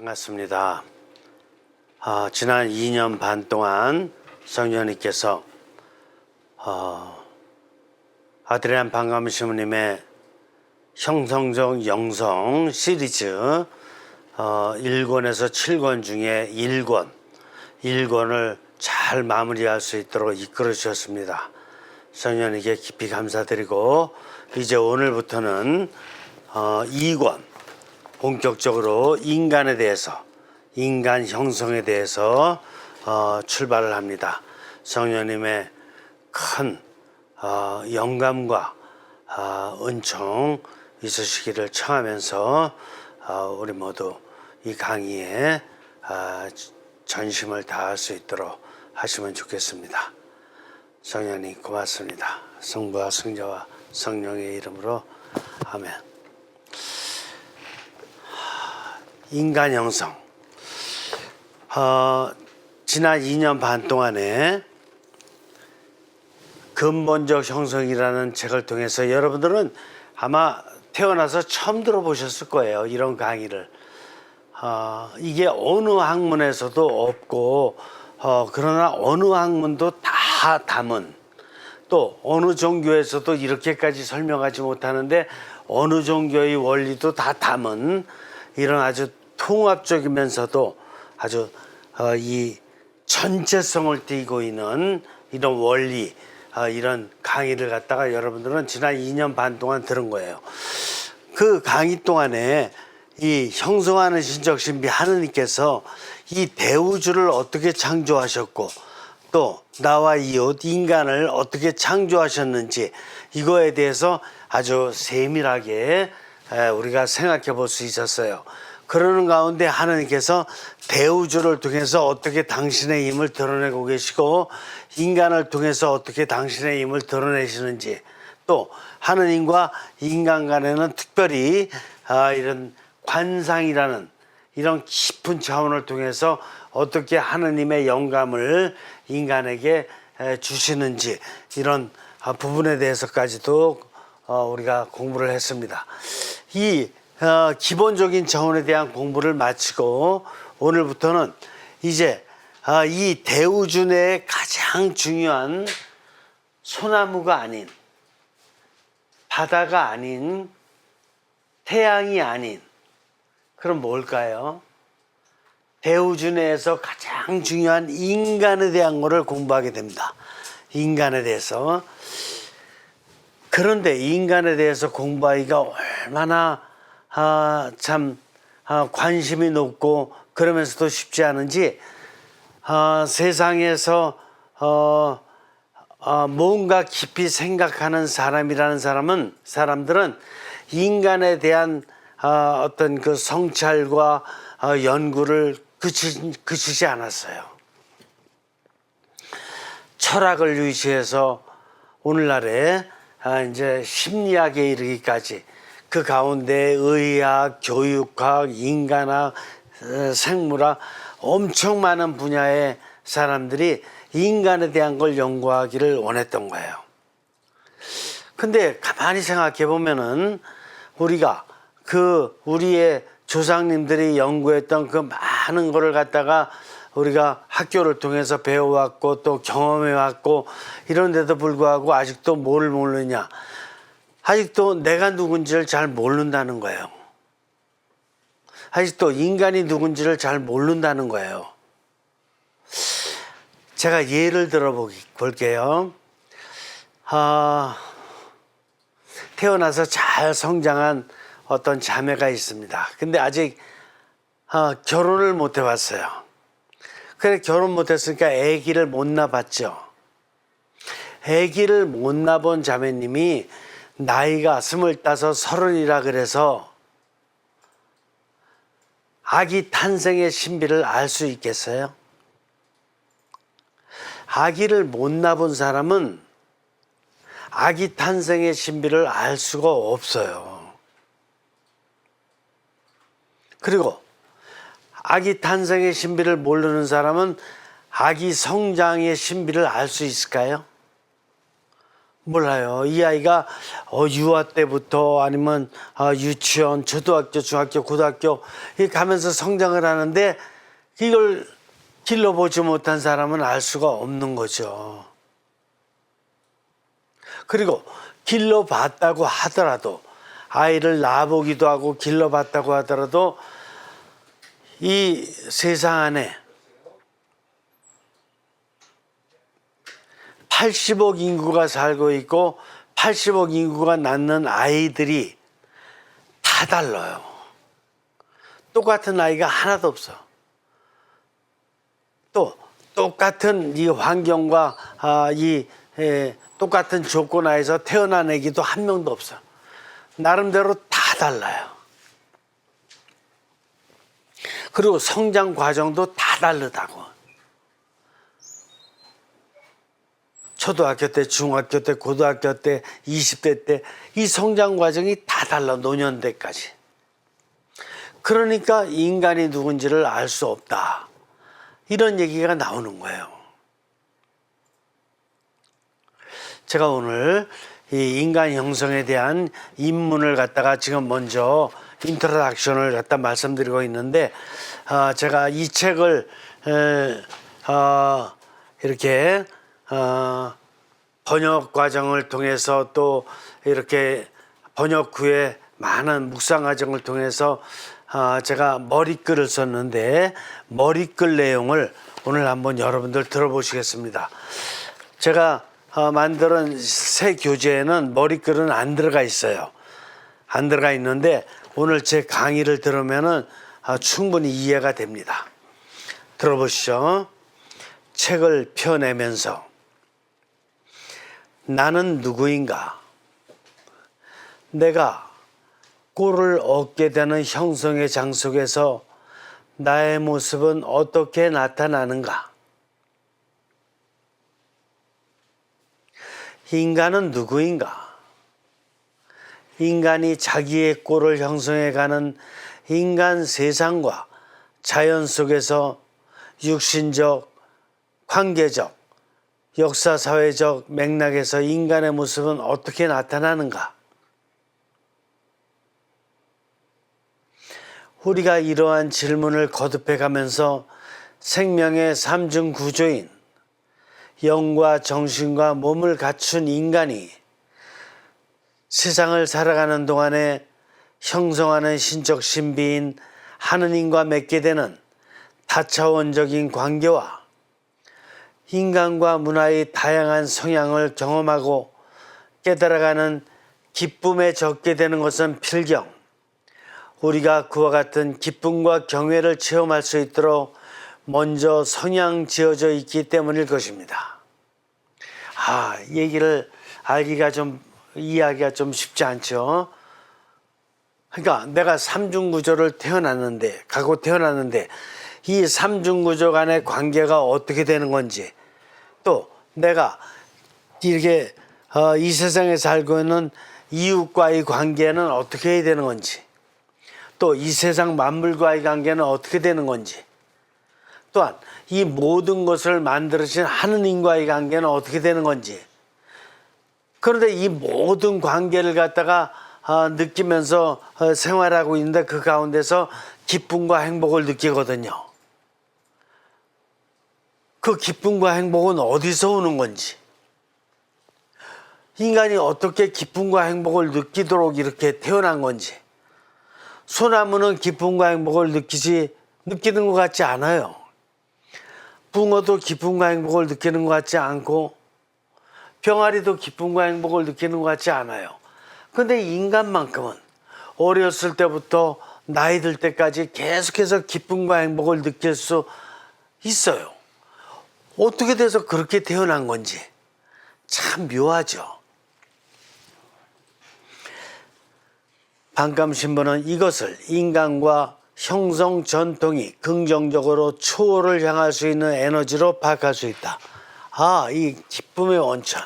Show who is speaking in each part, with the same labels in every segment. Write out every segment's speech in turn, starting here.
Speaker 1: 반갑습니다. 지난 2년 반 동안 성령님께서 아드리안 반가운 신부님의 형성적 영성 시리즈 1권에서 7권 중에 1권을 잘 마무리할 수 있도록 이끌어 주셨습니다. 성령님께 깊이 감사드리고 이제 오늘부터는 2권 본격적으로 인간에 대해서, 인간 형성에 대해서 출발을 합니다. 성령님의 큰 영감과 은총 있으시기를 청하면서 우리 모두 이 강의에 전심을 다할 수 있도록 하시면 좋겠습니다. 성령님 고맙습니다. 성부와 성자와 성령의 이름으로 아멘. 인간 형성. 지난 2년 반 동안에 근본적 형성이라는 책을 통해서 여러분들은 아마 태어나서 처음 들어보셨을 거예요. 이런 강의를. 이게 어느 학문에서도 없고 그러나 어느 학문도 다 담은, 또 어느 종교에서도 이렇게까지 설명하지 못하는데 어느 종교의 원리도 다 담은 이런 아주 통합적이면서도 아주 이 전체성을 띠고 있는 이런 원리, 이런 강의를 갖다가 여러분들은 지난 2년 반 동안 들은 거예요. 그 강의 동안에 이 형성하는 신적 신비 하느님께서 이 대우주를 어떻게 창조하셨고 또 나와 이웃 인간을 어떻게 창조하셨는지 이거에 대해서 아주 세밀하게 우리가 생각해 볼 수 있었어요. 그러는 가운데 하나님께서 대우주를 통해서 어떻게 당신의 힘을 드러내고 계시고 인간을 통해서 어떻게 당신의 힘을 드러내시는지, 또 하느님과 인간 간에는 특별히 이런 관상이라는 이런 깊은 차원을 통해서 어떻게 하느님의 영감을 인간에게 주시는지, 이런 부분에 대해서까지도 우리가 공부를 했습니다. 이 기본적인 차원에 대한 공부를 마치고 오늘부터는 이제 이 대우주 내의 가장 중요한 소나무가 아닌, 바다가 아닌, 태양이 아닌, 그럼 뭘까요? 대우주 내에서 가장 중요한 인간에 대한 것을 공부하게 됩니다. 인간에 대해서. 그런데 인간에 대해서 공부하기가 얼마나 참 관심이 높고 그러면서도 쉽지 않은지, 세상에서 뭔가 깊이 생각하는 사람들은 인간에 대한 어떤 그 성찰과 연구를 그치지 않았어요. 철학을 유지해서 오늘날에 이제 심리학에 이르기까지, 그 가운데 의학, 교육학, 인간학, 생물학, 엄청 많은 분야의 사람들이 인간에 대한 걸 연구하기를 원했던 거예요. 근데 가만히 생각해 보면은 우리가 우리의 조상님들이 연구했던 그 많은 거를 갖다가 우리가 학교를 통해서 배워왔고 또 경험해왔고 이런데도 불구하고 아직도 뭘 모르냐? 아직도 내가 누군지를 잘 모른다는 거예요. 아직도 인간이 누군지를 잘 모른다는 거예요. 제가 예를 들어 볼게요. 태어나서 잘 성장한 어떤 자매가 있습니다. 근데 아직 결혼을 못 해봤어요. 그래, 결혼 못 했으니까 아기를 못 낳았죠. 아기를 못 낳은 자매님이 나이가 25, 30이라 그래서 아기 탄생의 신비를 알 수 있겠어요? 아기를 못 낳은 사람은 아기 탄생의 신비를 알 수가 없어요. 그리고 아기 탄생의 신비를 모르는 사람은 아기 성장의 신비를 알 수 있을까요? 몰라요. 이 아이가 유아 때부터 아니면 유치원, 초등학교, 중학교, 고등학교 이렇게 가면서 성장을 하는데 이걸 길러보지 못한 사람은 알 수가 없는 거죠. 그리고 길러봤다고 하더라도 아이를 낳아보기도 하고 길러봤다고 하더라도 이 세상 안에 80억 인구가 살고 있고 80억 인구가 낳는 아이들이 다 달라요. 똑같은 아이가 하나도 없어. 또 똑같은 이 환경과 똑같은 조건 하에서 태어난 애기도 한 명도 없어. 나름대로 다 달라요. 그리고 성장 과정도 다 다르다고. 초등학교 때, 중학교 때, 고등학교 때, 20대 때 이 성장 과정이 다 달라. 노년대까지. 그러니까 인간이 누군지를 알 수 없다. 이런 얘기가 나오는 거예요. 제가 오늘 이 인간 형성에 대한 입문을 갖다가 지금 먼저 인트로덕션을 갖다 말씀드리고 있는데 제가 이 책을 이렇게 번역 과정을 통해서 또 이렇게 번역 후에 많은 묵상 과정을 통해서 제가 머리글을 썼는데 머리글 내용을 오늘 한번 여러분들 들어보시겠습니다. 제가 만드는 새 교재에는 머리글은 안 들어가 있어요. 안 들어가 있는데 오늘 제 강의를 들으면은 충분히 이해가 됩니다. 들어보시죠. 책을 펴내면서 나는 누구인가? 내가 꼴을 얻게 되는 형성의 장 속에서 나의 모습은 어떻게 나타나는가? 인간은 누구인가? 인간이 자기의 꼴을 형성해가는 인간 세상과 자연 속에서 육신적, 관계적, 역사사회적 맥락에서 인간의 모습은 어떻게 나타나는가? 우리가 이러한 질문을 거듭해 가면서 생명의 삼중 구조인 영과 정신과 몸을 갖춘 인간이 세상을 살아가는 동안에 형성하는 신적 신비인 하느님과 맺게 되는 다차원적인 관계와 인간과 문화의 다양한 성향을 경험하고 깨달아가는 기쁨에 적게 되는 것은 필경. 우리가 그와 같은 기쁨과 경외를 체험할 수 있도록 먼저 성향 지어져 있기 때문일 것입니다. 얘기를 이해하기가 좀 쉽지 않죠. 그러니까 내가 삼중구조를 갖고 태어났는데 이 삼중구조 간의 관계가 어떻게 되는 건지, 또 내가 이렇게 이 세상에 살고 있는 이웃과의 관계는 어떻게 해야 되는 건지, 또 이 세상 만물과의 관계는 어떻게 되는 건지, 또한 이 모든 것을 만들으신 하느님과의 관계는 어떻게 되는 건지. 그런데 이 모든 관계를 갖다가 느끼면서 생활하고 있는데 그 가운데서 기쁨과 행복을 느끼거든요. 그 기쁨과 행복은 어디서 오는 건지, 인간이 어떻게 기쁨과 행복을 느끼도록 이렇게 태어난 건지. 소나무는 기쁨과 행복을 느끼는 것 같지 않아요. 붕어도 기쁨과 행복을 느끼는 것 같지 않고 병아리도 기쁨과 행복을 느끼는 것 같지 않아요. 근데 인간만큼은 어렸을 때부터 나이 들 때까지 계속해서 기쁨과 행복을 느낄 수 있어요. 어떻게 돼서 그렇게 태어난 건지 참 묘하죠. 반감신부는 이것을 인간과 형성 전통이 긍정적으로 추호를 향할 수 있는 에너지로 파악할 수 있다. 이 기쁨의 원천.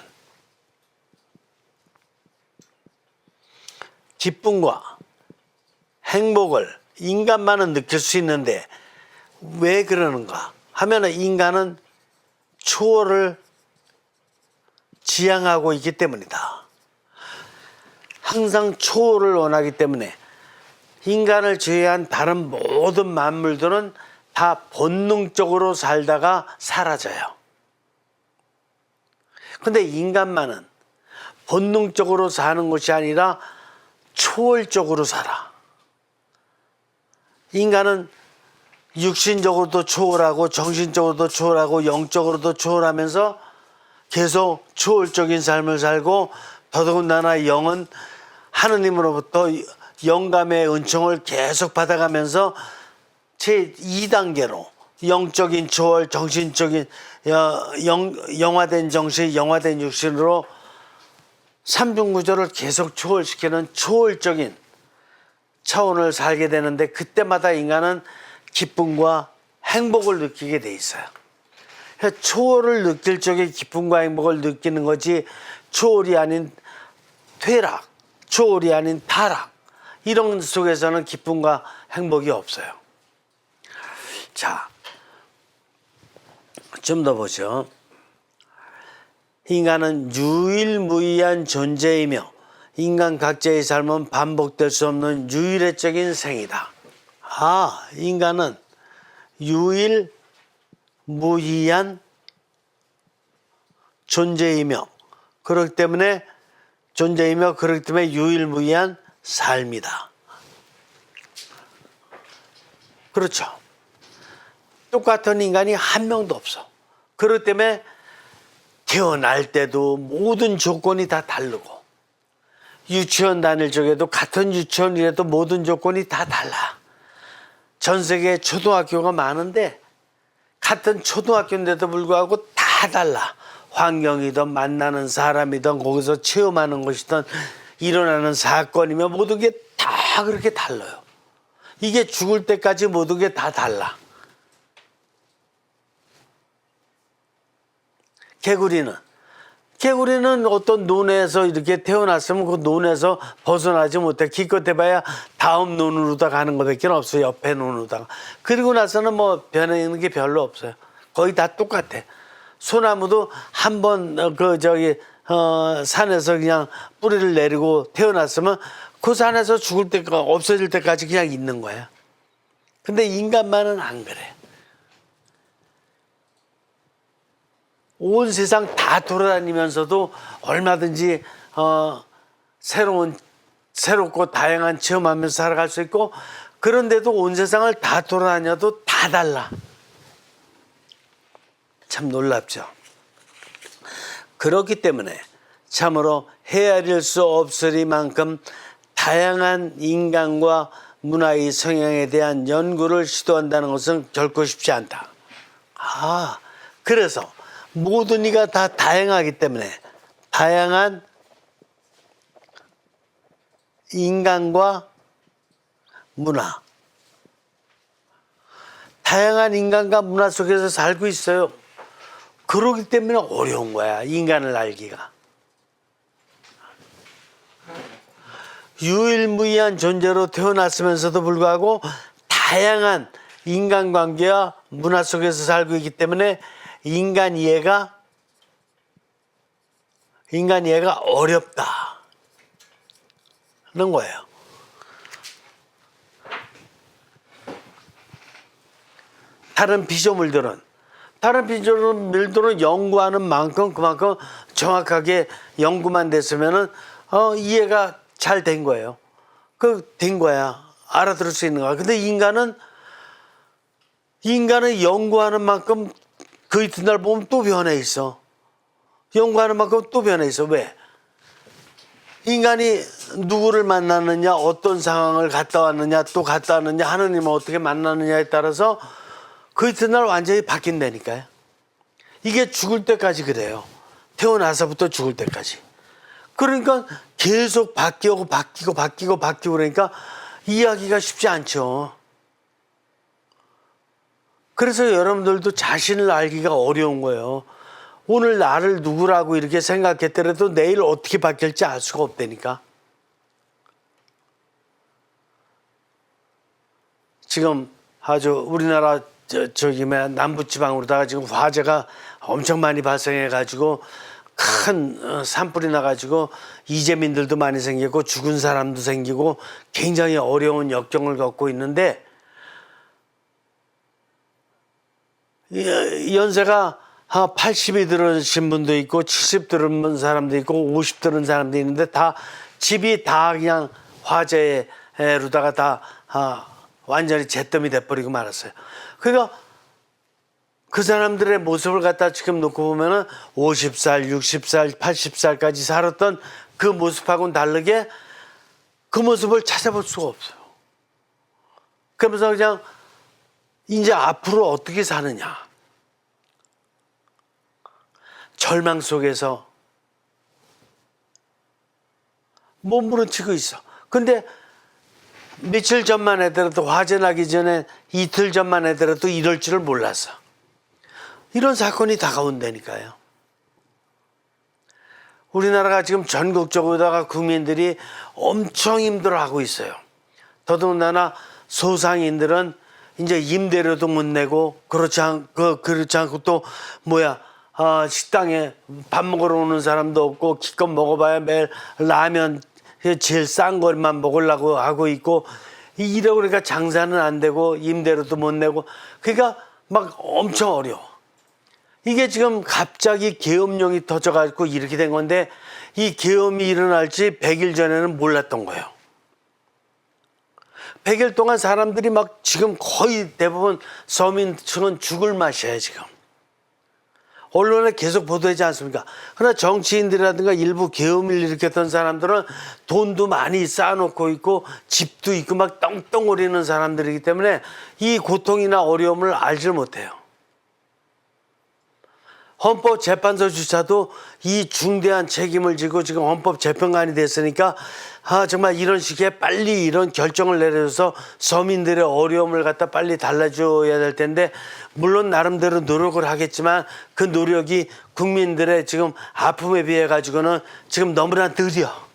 Speaker 1: 기쁨과 행복을 인간만은 느낄 수 있는데 왜 그러는가 하면은 인간은 추호를 지향하고 있기 때문이다. 항상 초월을 원하기 때문에 인간을 제외한 다른 모든 만물들은 다 본능적으로 살다가 사라져요. 근데 인간만은 본능적으로 사는 것이 아니라 초월적으로 살아. 인간은 육신적으로도 초월하고 정신적으로도 초월하고 영적으로도 초월하면서 계속 초월적인 삶을 살고, 더더군다나 영은 하느님으로부터 영감의 은총을 계속 받아가면서 제2단계로 영적인 초월, 정신적인 영화된 정신, 영화된 육신으로 삼중구조를 계속 초월시키는 초월적인 차원을 살게 되는데, 그때마다 인간은 기쁨과 행복을 느끼게 돼 있어요. 초월을 느낄 적에 기쁨과 행복을 느끼는 거지, 초월이 아닌 퇴락, 초월이 아닌 타락, 이런 속에서는 기쁨과 행복이 없어요. 자, 좀 더 보죠. 인간은 유일무이한 존재이며 인간 각자의 삶은 반복될 수 없는 유일의적인 생이다. 인간은 유일무이한 존재이며 그렇기 때문에 유일무이한 삶이다. 그렇죠. 똑같은 인간이 한 명도 없어. 그렇기 때문에 태어날 때도 모든 조건이 다 다르고, 유치원 다닐 적에도 같은 유치원이라도 모든 조건이 다 달라. 전 세계에 초등학교가 많은데 같은 초등학교인데도 불구하고 다 달라. 환경이든 만나는 사람이든 거기서 체험하는 것이든 일어나는 사건이면 모든 게 다 그렇게 달라요. 이게 죽을 때까지 모든 게 다 달라. 개구리는 어떤 논에서 이렇게 태어났으면 그 논에서 벗어나지 못해. 기껏 해봐야 다음 논으로다 가는 것밖에 없어요. 옆에 논으로다가. 그리고 나서는 뭐 변하는 게 별로 없어요. 거의 다 똑같아. 소나무도 한번 산에서 그냥 뿌리를 내리고 태어났으면 그 산에서 죽을 때까지, 없어질 때까지 그냥 있는 거야. 근데 인간만은 안 그래. 온 세상 다 돌아다니면서도 얼마든지 새롭고 다양한 체험하면서 살아갈 수 있고, 그런데도 온 세상을 다 돌아다녀도 다 달라. 참 놀랍죠. 그렇기 때문에 참으로 헤아릴 수 없으리만큼 다양한 인간과 문화의 성향에 대한 연구를 시도한다는 것은 결코 쉽지 않다. 그래서 모든 이가 다 다양하기 때문에 다양한 인간과 문화, 다양한 인간과 문화 속에서 살고 있어요. 그러기 때문에 어려운 거야, 인간을 알기가. 유일무이한 존재로 태어났으면서도 불구하고 다양한 인간관계와 문화 속에서 살고 있기 때문에 인간 이해가 어렵다는 거예요. 다른 피조물들은 연구하는 만큼 그만큼 정확하게 연구만 됐으면은 이해가 잘 된 거예요. 된 거야. 알아들을 수 있는 거야. 근데 인간은 연구하는 만큼 그 이튿날 보면 또 변해 있어. 연구하는 만큼 또 변해 있어. 왜? 인간이 누구를 만났느냐, 어떤 상황을 갔다 왔느냐, 또 갔다 왔느냐, 하느님을 어떻게 만났느냐에 따라서 그 이튿날 완전히 바뀐다니까요. 이게 죽을 때까지 그래요. 태어나서부터 죽을 때까지. 그러니까 계속 바뀌고 그러니까 이해하기가 쉽지 않죠. 그래서 여러분들도 자신을 알기가 어려운 거예요. 오늘 나를 누구라고 이렇게 생각했더라도 내일 어떻게 바뀔지 알 수가 없다니까. 지금 아주 우리나라 남부지방으로다가 지금 화재가 엄청 많이 발생해가지고 큰 산불이 나가지고 이재민들도 많이 생기고 죽은 사람도 생기고 굉장히 어려운 역경을 겪고 있는데 연세가 80이 들으신 분도 있고 70 들은 사람도 있고 50 들은 사람도 있는데 다 집이 다 그냥 화재로다가 다 완전히 잿더미 돼버리고 말았어요. 그러니까 그 사람들의 모습을 갖다 지금 놓고 보면은 50살, 60살, 80살까지 살았던 그 모습하고는 다르게 그 모습을 찾아볼 수가 없어요. 그러면서 그냥 이제 앞으로 어떻게 사느냐. 절망 속에서 몸부림치고 있어. 근데 며칠 전만 해더라도 화재 나기 전에 이틀 전만 해더라도 이럴 줄을 몰랐어. 이런 사건이 다가온다니까요. 우리나라가 지금 전국적으로다가 국민들이 엄청 힘들어하고 있어요. 더더군다나 소상인들은 이제 임대료도 못 내고 그렇지 않고 또 식당에 밥 먹으러 오는 사람도 없고 기껏 먹어봐야 매일 라면 제일 싼 것만 먹으려고 하고 있고 이러고 그러니까 장사는 안 되고 임대료도 못 내고 그러니까 막 엄청 어려워. 이게 지금 갑자기 계엄령이 터져가지고 이렇게 된 건데 이 계엄이 일어날지 100일 전에는 몰랐던 거예요. 100일 동안 사람들이 막 지금 거의 대부분 서민층은 죽을 맛이에요 지금. 언론에 계속 보도되지 않습니까? 그러나 정치인들이라든가 일부 계엄을 일으켰던 사람들은 돈도 많이 쌓아놓고 있고 집도 있고 막 떵떵거리는 사람들이기 때문에 이 고통이나 어려움을 알지 못해요. 헌법재판소조차도 이 중대한 책임을 지고 지금 헌법재판관이 됐으니까 정말 이런 식의 빨리 이런 결정을 내려줘서 서민들의 어려움을 갖다 빨리 달래줘야 될 텐데 물론 나름대로 노력을 하겠지만 그 노력이 국민들의 지금 아픔에 비해 가지고는 지금 너무나 느려.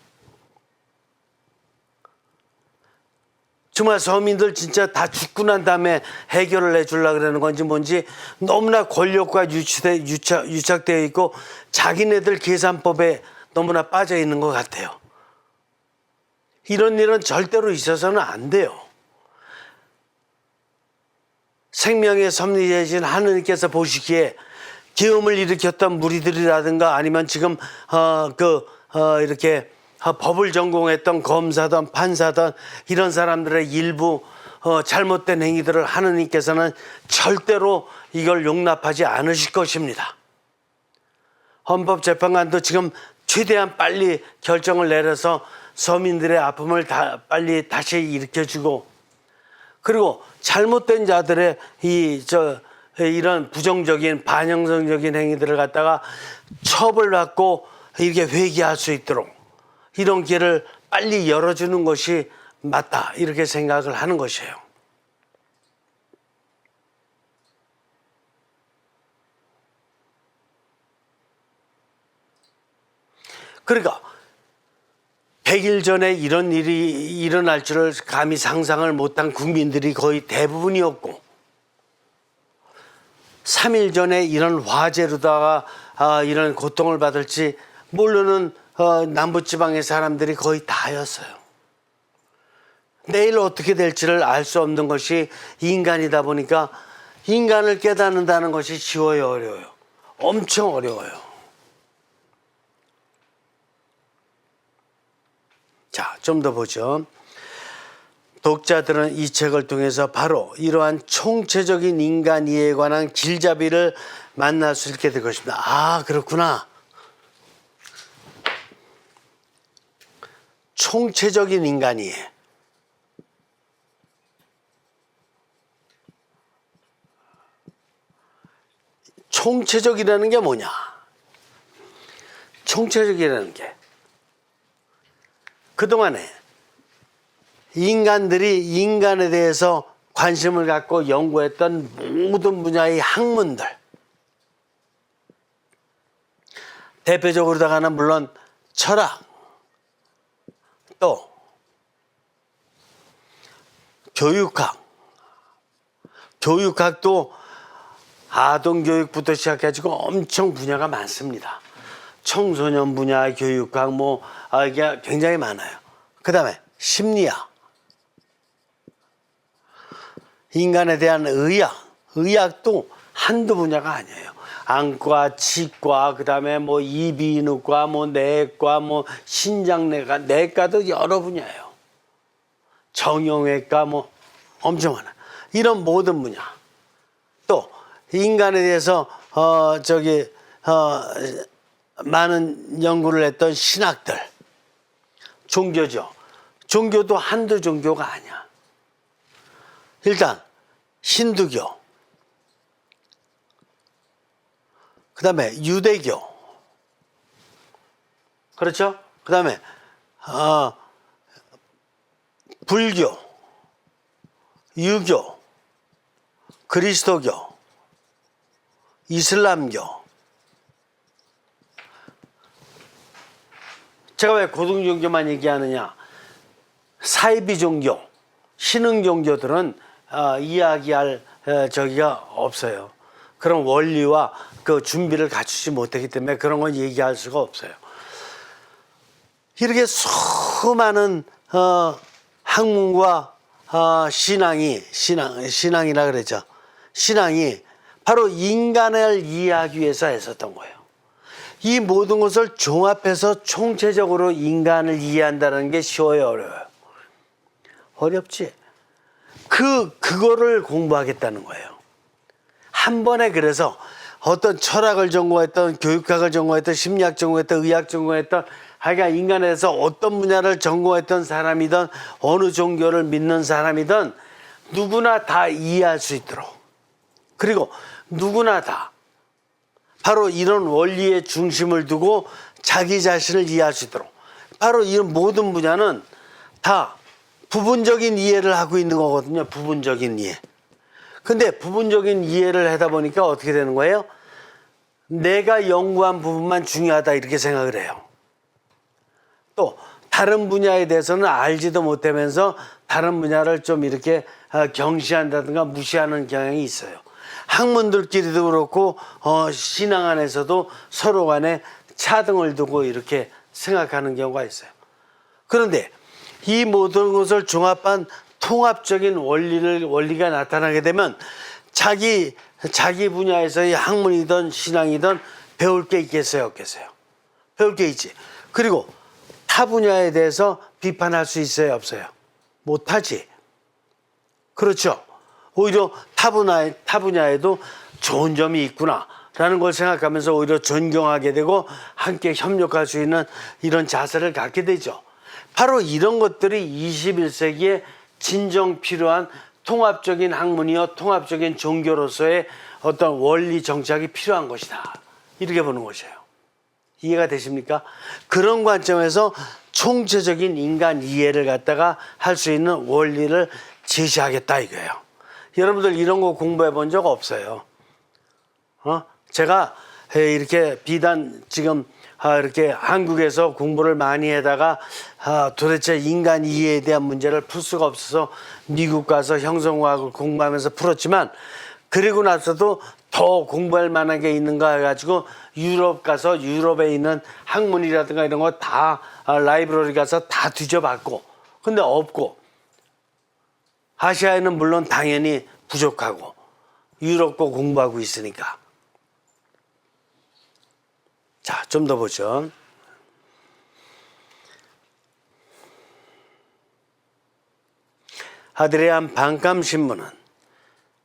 Speaker 1: 정말 서민들 진짜 다 죽고 난 다음에 해결을 해주려고 그러는 건지 뭔지 너무나 권력과 유착되어 있고 자기네들 계산법에 너무나 빠져 있는 것 같아요. 이런 일은 절대로 있어서는 안 돼요. 생명의 섭리이신 하느님께서 보시기에 계엄을 일으켰던 무리들이라든가 아니면 지금 이렇게 법을 전공했던 검사든 판사든 이런 사람들의 일부 잘못된 행위들을 하느님께서는 절대로 이걸 용납하지 않으실 것입니다. 헌법재판관도 지금 최대한 빨리 결정을 내려서 서민들의 아픔을 빨리 다시 일으켜주고 그리고 잘못된 자들의 이런 부정적인 반영성적인 행위들을 갖다가 처벌받고 이렇게 회개할 수 있도록 이런 길을 빨리 열어주는 것이 맞다 이렇게 생각을 하는 것이에요. 그러니까 100일 전에 이런 일이 일어날 줄을 감히 상상을 못한 국민들이 거의 대부분이었고 3일 전에 이런 화재로다가 이런 고통을 받을지 모르는 남부지방의 사람들이 거의 다였어요. 내일 어떻게 될지를 알 수 없는 것이 인간이다 보니까 인간을 깨닫는다는 것이 쉬워요, 어려워요? 엄청 어려워요. 자, 좀 더 보죠. 독자들은 이 책을 통해서 바로 이러한 총체적인 인간 이해에 관한 길잡이를 만날 수 있게 될 것입니다. 아, 그렇구나. 총체적인 인간 이해. 총체적이라는 게 뭐냐? 총체적이라는 게 그동안에 인간들이 인간에 대해서 관심을 갖고 연구했던 모든 분야의 학문들 대표적으로다가는 물론 철학 또 교육학도 아동교육부터 시작해가지고 엄청 분야가 많습니다. 청소년 분야, 교육학 이게 굉장히 많아요. 그 다음에 심리학, 인간에 대한 의학, 의학도 한두 분야가 아니에요. 안과, 치과, 그 다음에 이비인후과, 내과, 신장내과, 내과도 여러 분야예요. 정형외과 엄청 많아. 이런 모든 분야. 또 인간에 대해서 많은 연구를 했던 신학들, 종교죠. 종교도 한두 종교가 아니야. 일단 힌두교, 그 다음에 유대교, 그렇죠? 그 다음에 불교, 유교, 그리스도교, 이슬람교. 제가 왜 고등종교만 얘기하느냐? 사이비 종교, 신흥 종교들은 이야기할 저기가 없어요. 그런 원리와 그 준비를 갖추지 못했기 때문에 그런 건 얘기할 수가 없어요. 이렇게 수많은 학문과 신앙이라 그러죠. 신앙이 바로 인간을 이해하기 위해서 애썼던 거예요. 이 모든 것을 종합해서 총체적으로 인간을 이해한다는 게 쉬워요, 어려워요? 어렵지. 그거를 공부하겠다는 거예요. 한 번에. 그래서 어떤 철학을 전공했던, 교육학을 전공했던, 심리학 전공했던, 의학 전공했던, 하여간 인간에 대해서 어떤 분야를 전공했던 사람이든 어느 종교를 믿는 사람이든 누구나 다 이해할 수 있도록, 그리고 누구나 다 바로 이런 원리의 중심을 두고 자기 자신을 이해할 수 있도록, 바로 이런 모든 분야는 다 부분적인 이해를 하고 있는 거거든요. 부분적인 이해. 근데 부분적인 이해를 하다 보니까 어떻게 되는 거예요? 내가 연구한 부분만 중요하다 이렇게 생각을 해요. 또 다른 분야에 대해서는 알지도 못하면서 다른 분야를 좀 이렇게 경시한다든가 무시하는 경향이 있어요. 학문들끼리도 그렇고 신앙 안에서도 서로 간에 차등을 두고 이렇게 생각하는 경우가 있어요. 그런데 이 모든 것을 종합한 통합적인 원리가 나타나게 되면 자기 분야에서의 학문이든 신앙이든 배울 게 있겠어요, 없겠어요? 배울 게 있지. 그리고 타 분야에 대해서 비판할 수 있어요, 없어요? 못하지. 그렇죠. 오히려 타 분야에도 좋은 점이 있구나라는 걸 생각하면서 오히려 존경하게 되고 함께 협력할 수 있는 이런 자세를 갖게 되죠. 바로 이런 것들이 21세기에 진정 필요한 통합적인 학문이요, 통합적인 종교로서의 어떤 원리 정착이 필요한 것이다. 이렇게 보는 것이에요. 이해가 되십니까? 그런 관점에서 총체적인 인간 이해를 갖다가 할 수 있는 원리를 제시하겠다 이거예요. 여러분들 이런 거 공부해 본 적 없어요? 제가 이렇게 비단 지금 이렇게 한국에서 공부를 많이 하다가 도대체 인간 이해에 대한 문제를 풀 수가 없어서 미국 가서 형성화학을 공부하면서 풀었지만, 그리고 나서도 더 공부할 만한 게 있는가 해가지고 유럽 가서 유럽에 있는 학문이라든가 이런 거 다 라이브러리 가서 다 뒤져봤고, 근데 없고, 아시아에는 물론 당연히 부족하고 유럽 거 공부하고 있으니까. 자, 좀 더 보죠. 아드리안 반감 신문은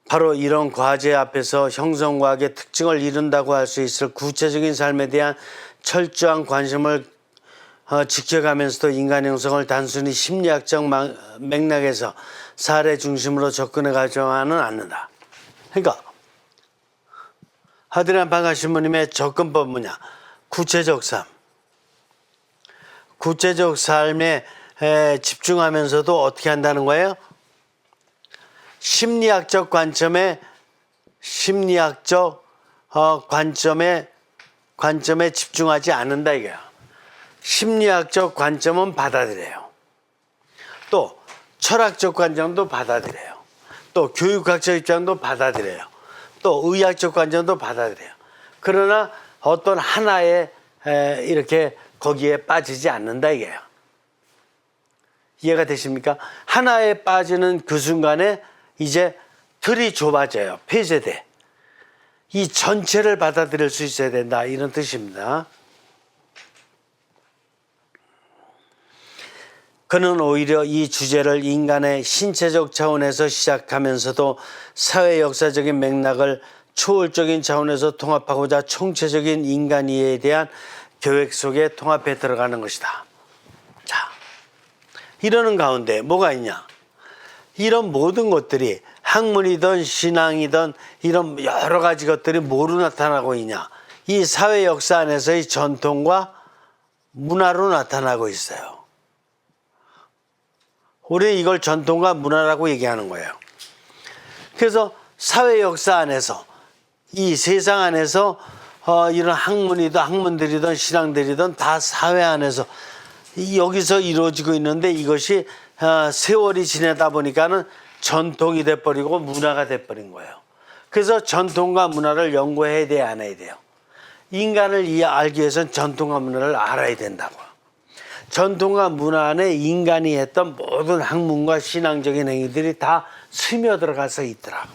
Speaker 1: 바로 이런 과제 앞에서 형성과학의 특징을 이룬다고 할 수 있을 구체적인 삶에 대한 철저한 관심을 지켜가면서도 인간 형성을 단순히 심리학적 맥락에서 사례 중심으로 접근해 가져가는 않는다. 그러니까 아드리안 반감 신부님의 접근법 뭐냐? 구체적 삶. 구체적 삶에 집중하면서도 어떻게 한다는 거예요? 심리학적 관점에 집중하지 않는다 이거야. 심리학적 관점은 받아들여요. 또 철학적 관점도 받아들여요. 또 교육학적 입장도 받아들여요. 또 의학적 관점도 받아들여요. 그러나 어떤 하나의 이렇게 거기에 빠지지 않는다 이게요. 이해가 되십니까? 하나에 빠지는 그 순간에 이제 틀이 좁아져요. 폐쇄돼. 이 전체를 받아들일 수 있어야 된다 이런 뜻입니다. 그는 오히려 이 주제를 인간의 신체적 차원에서 시작하면서도 사회 역사적인 맥락을 초월적인 차원에서 통합하고자 총체적인 인간 이해에 대한 계획 속에 통합해 들어가는 것이다. 자, 이러는 가운데 뭐가 있냐? 이런 모든 것들이 학문이든 신앙이든 이런 여러 가지 것들이 뭐로 나타나고 있냐? 이 사회 역사 안에서의 전통과 문화로 나타나고 있어요. 우리 이걸 전통과 문화라고 얘기하는 거예요. 그래서 사회 역사 안에서 이 세상 안에서 이런 학문이든 학문들이든 신앙들이든 다 사회 안에서 여기서 이루어지고 있는데 이것이 세월이 지내다 보니까는 전통이 돼버리고 문화가 돼버린 거예요. 그래서 전통과 문화를 연구해야 돼야 안 해야 돼요. 인간을 알기 위해서는 전통과 문화를 알아야 된다고. 전통과 문화 안에 인간이 했던 모든 학문과 신앙적인 행위들이 다 스며들어가서 있더라고.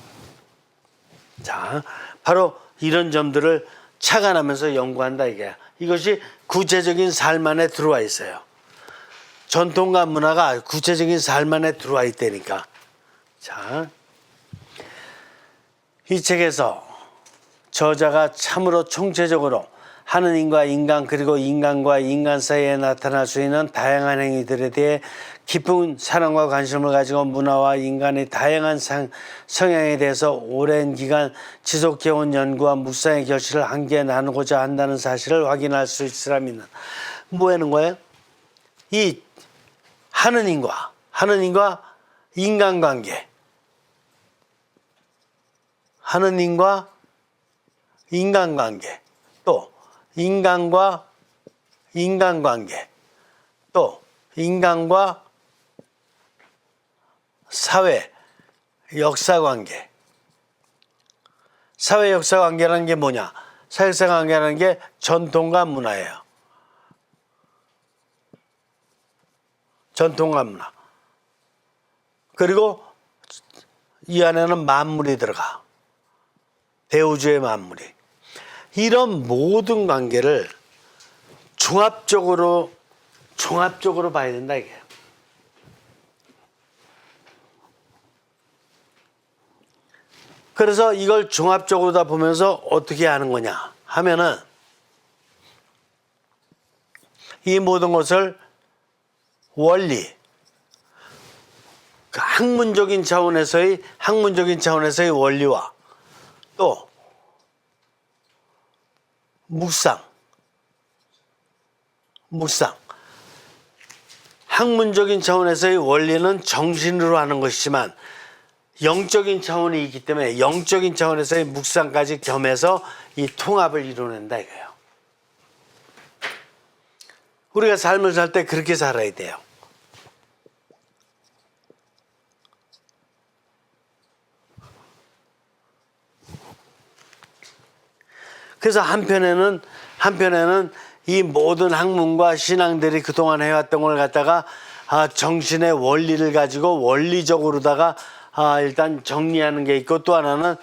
Speaker 1: 자, 바로 이런 점들을 착안하면서 연구한다 이게. 이것이 구체적인 삶 안에 들어와 있어요. 전통과 문화가 구체적인 삶 안에 들어와 있다니까. 자, 이 책에서 저자가 참으로 총체적으로 하느님과 인간 그리고 인간과 인간 사이에 나타날 수 있는 다양한 행위들에 대해 깊은 사랑과 관심을 가지고 문화와 인간의 다양한 성향에 대해서 오랜 기간 지속해온 연구와 묵상의 결실을 함께 나누고자 한다는 사실을 확인할 수 있으라 믿는. 뭐 하는 거예요? 이 하느님과 인간관계, 하느님과 인간관계, 또 인간과 인간관계, 또 인간과 사회 역사관계. 사회 역사관계라는 게 뭐냐? 사회 역사관계라는 게 전통과 문화예요. 전통과 문화. 그리고 이 안에는 만물이 들어가. 대우주의 만물이. 이런 모든 관계를 종합적으로 봐야 된다 이게. 그래서 이걸 종합적으로 다 보면서 어떻게 하는 거냐 하면은 이 모든 것을 원리, 그 학문적인 차원에서의 원리와 또 묵상. 학문적인 차원에서의 원리는 정신으로 하는 것이지만 영적인 차원이 있기 때문에 영적인 차원에서의 묵상까지 겸해서 이 통합을 이루어낸다 이거예요. 우리가 삶을 살 때 그렇게 살아야 돼요. 그래서 한편에는 이 모든 학문과 신앙들이 그동안 해왔던 걸 갖다가 정신의 원리를 가지고 원리적으로다가 일단 정리하는 게 있고, 또 하나는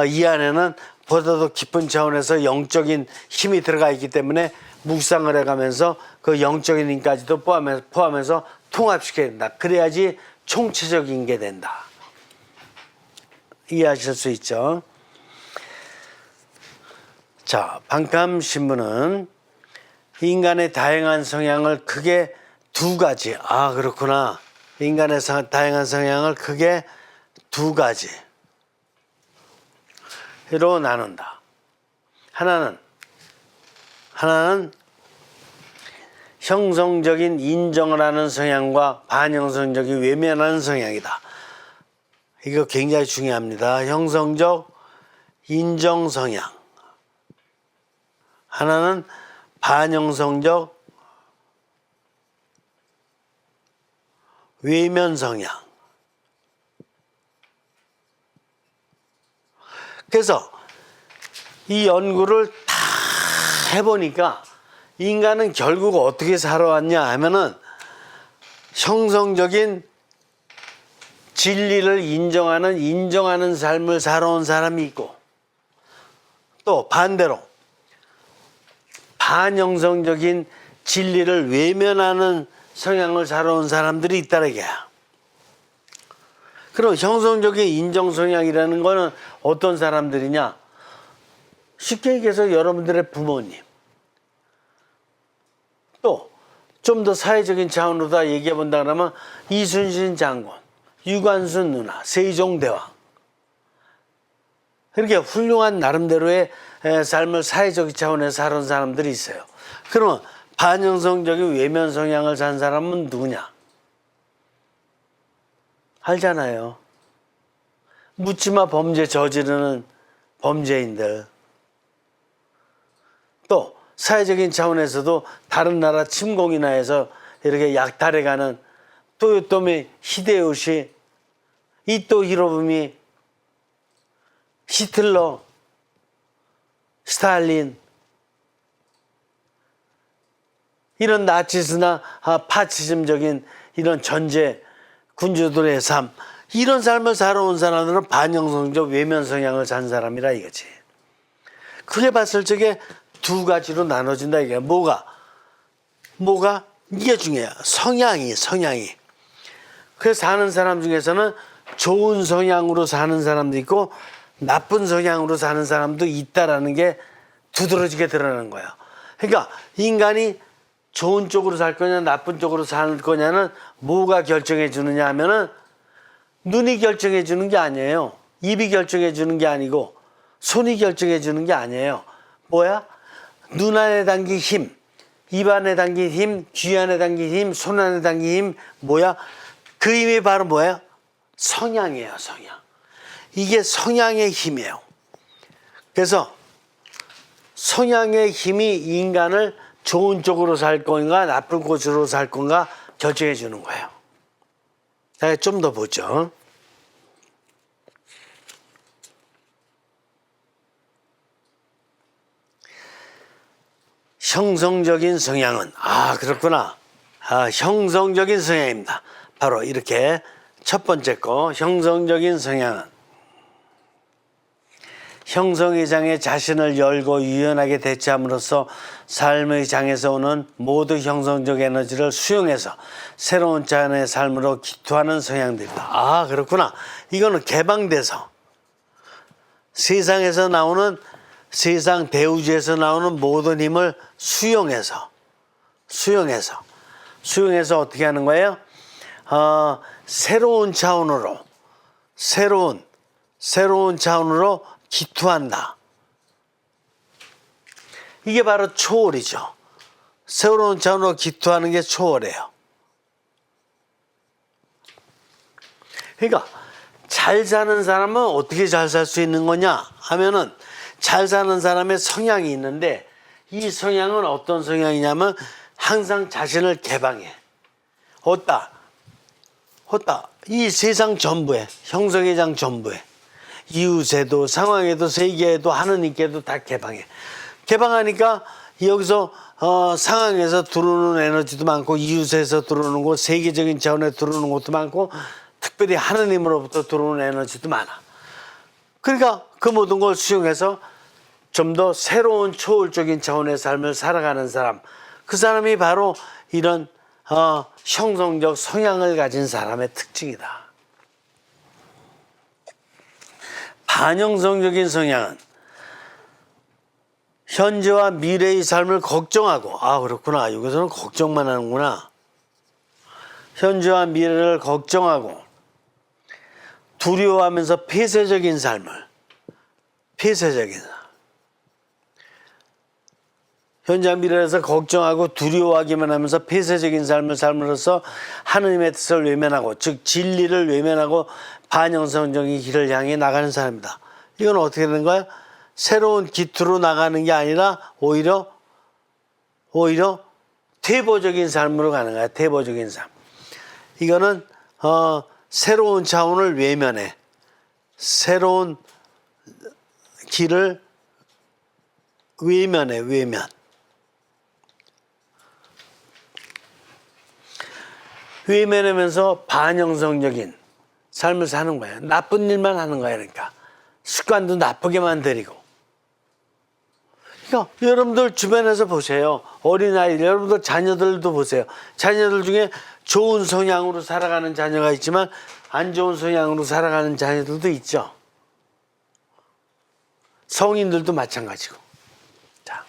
Speaker 1: 이 안에는 보다도 깊은 차원에서 영적인 힘이 들어가 있기 때문에 묵상을 해가면서 그 영적인 힘까지도 포함해서 통합시켜야 된다. 그래야지 총체적인 게 된다. 이해하실 수 있죠? 자, 반감신문은 인간의 다양한 성향을 크게 두 가지. 그렇구나. 인간의 다양한 성향을 크게 두 가지로 나눈다. 하나는 형성적인 인정을 하는 성향과 반형성적인 외면하는 성향이다. 이거 굉장히 중요합니다. 형성적 인정 성향. 하나는 반형성적 외면 성향. 그래서 이 연구를 다 해보니까 인간은 결국 어떻게 살아왔냐 하면은 형성적인 진리를 인정하는 삶을 살아온 사람이 있고, 또 반대로 반형성적인 진리를 외면하는 성향을 살아온 사람들이 있다는 거야. 그럼 형성적인 인정 성향이라는 거는 어떤 사람들이냐? 쉽게 얘기해서 여러분들의 부모님, 또 좀 더 사회적인 차원으로 다 얘기해 본다 그러면 이순신 장군, 유관순 누나, 세종대왕, 그렇게 훌륭한 나름대로의 삶을 사회적 차원에서 살아온 사람들이 있어요. 그러면 반형성적인 외면 성향을 산 사람은 누구냐? 알잖아요. 묻지마 범죄 저지르는 범죄인들. 또 사회적인 차원에서도 다른 나라 침공이나 해서 이렇게 약탈해가는 토요토미 히데요시, 이토 히로부미, 히틀러, 스탈린, 이런 나치스나 파시즘적인 이런 전제 군주들의 삶, 이런 삶을 살아온 사람들은 반형성적 외면 성향을 산 사람이라 이거지. 그게 봤을 적에 두 가지로 나눠진다 이게. 뭐가 이게 중요해요. 성향이. 그래서 사는 사람 중에서는 좋은 성향으로 사는 사람도 있고 나쁜 성향으로 사는 사람도 있다라는 게 두드러지게 드러나는 거예요. 그러니까 인간이 좋은 쪽으로 살 거냐 나쁜 쪽으로 살 거냐는 뭐가 결정해 주느냐 하면은 눈이 결정해 주는 게 아니에요. 입이 결정해 주는 게 아니고 손이 결정해 주는 게 아니에요. 뭐야? 눈 안에 담긴 힘, 입 안에 담긴 힘, 귀 안에 담긴 힘, 손 안에 담긴 힘, 뭐야? 그 힘이 바로 뭐야? 성향이에요, 성향. 이게 성향의 힘이에요. 그래서 성향의 힘이 인간을 좋은 쪽으로 살 건가 나쁜 곳으로 살 건가 결정해 주는 거예요. 자, 좀 더 보죠. 형성적인 성향은 그렇구나. 형성적인 성향입니다. 바로 이렇게 첫 번째 거, 형성적인 성향은 형성의 장에 자신을 열고 유연하게 대처함으로써 삶의 장에서 오는 모두 형성적 에너지를 수용해서 새로운 자연의 삶으로 기투하는 성향들이다. 그렇구나. 이거는 개방돼서 세상에서 나오는, 세상 대우주에서 나오는 모든 힘을 수용해서 어떻게 하는 거예요? 새로운 차원으로 기투한다. 이게 바로 초월이죠. 새로운 차원으로 기투하는 게 초월이에요. 그러니까 잘 사는 사람은 어떻게 잘 살 수 있는 거냐 하면은 잘 사는 사람의 성향이 있는데 이 성향은 어떤 성향이냐면 항상 자신을 개방해. 어따 이 세상 전부에, 형성의 장 전부에, 이웃에도 상황에도 세계에도 하느님께도 다 개방해. 개방하니까 여기서 상황에서 들어오는 에너지도 많고 이웃에서 들어오는 거, 세계적인 차원에 들어오는 것도 많고 특별히 하느님으로부터 들어오는 에너지도 많아. 그러니까 그 모든 걸 수용해서 좀 더 새로운 초월적인 차원의 삶을 살아가는 사람, 그 사람이 바로 이런 형성적 성향을 가진 사람의 특징이다. 반형성적인 성향은 현재와 미래의 삶을 걱정하고, 그렇구나. 여기서는 걱정만 하는구나. 현재와 미래를 걱정하고 두려워하면서 폐쇄적인 삶을, 현재와 미래에서 걱정하고 두려워하기만 하면서 폐쇄적인 삶을 삶으로써 하느님의 뜻을 외면하고, 즉 진리를 외면하고 반형성적인 길을 향해 나가는 사람이다. 이건 어떻게 되는 거야? 새로운 기투로 나가는 게 아니라 오히려 퇴보적인 삶으로 가는 거야. 퇴보적인 삶. 이거는 새로운 차원을 외면해. 새로운 길을 외면. 외면하면서 반영성적인 삶을 사는 거예요. 나쁜 일만 하는 거예요. 그러니까 습관도 나쁘게 만들고. 그러니까 여러분들 주변에서 보세요. 어린아이들, 여러분들 자녀들도 보세요. 자녀들 중에 좋은 성향으로 살아가는 자녀가 있지만 안 좋은 성향으로 살아가는 자녀들도 있죠. 성인들도 마찬가지고. 자,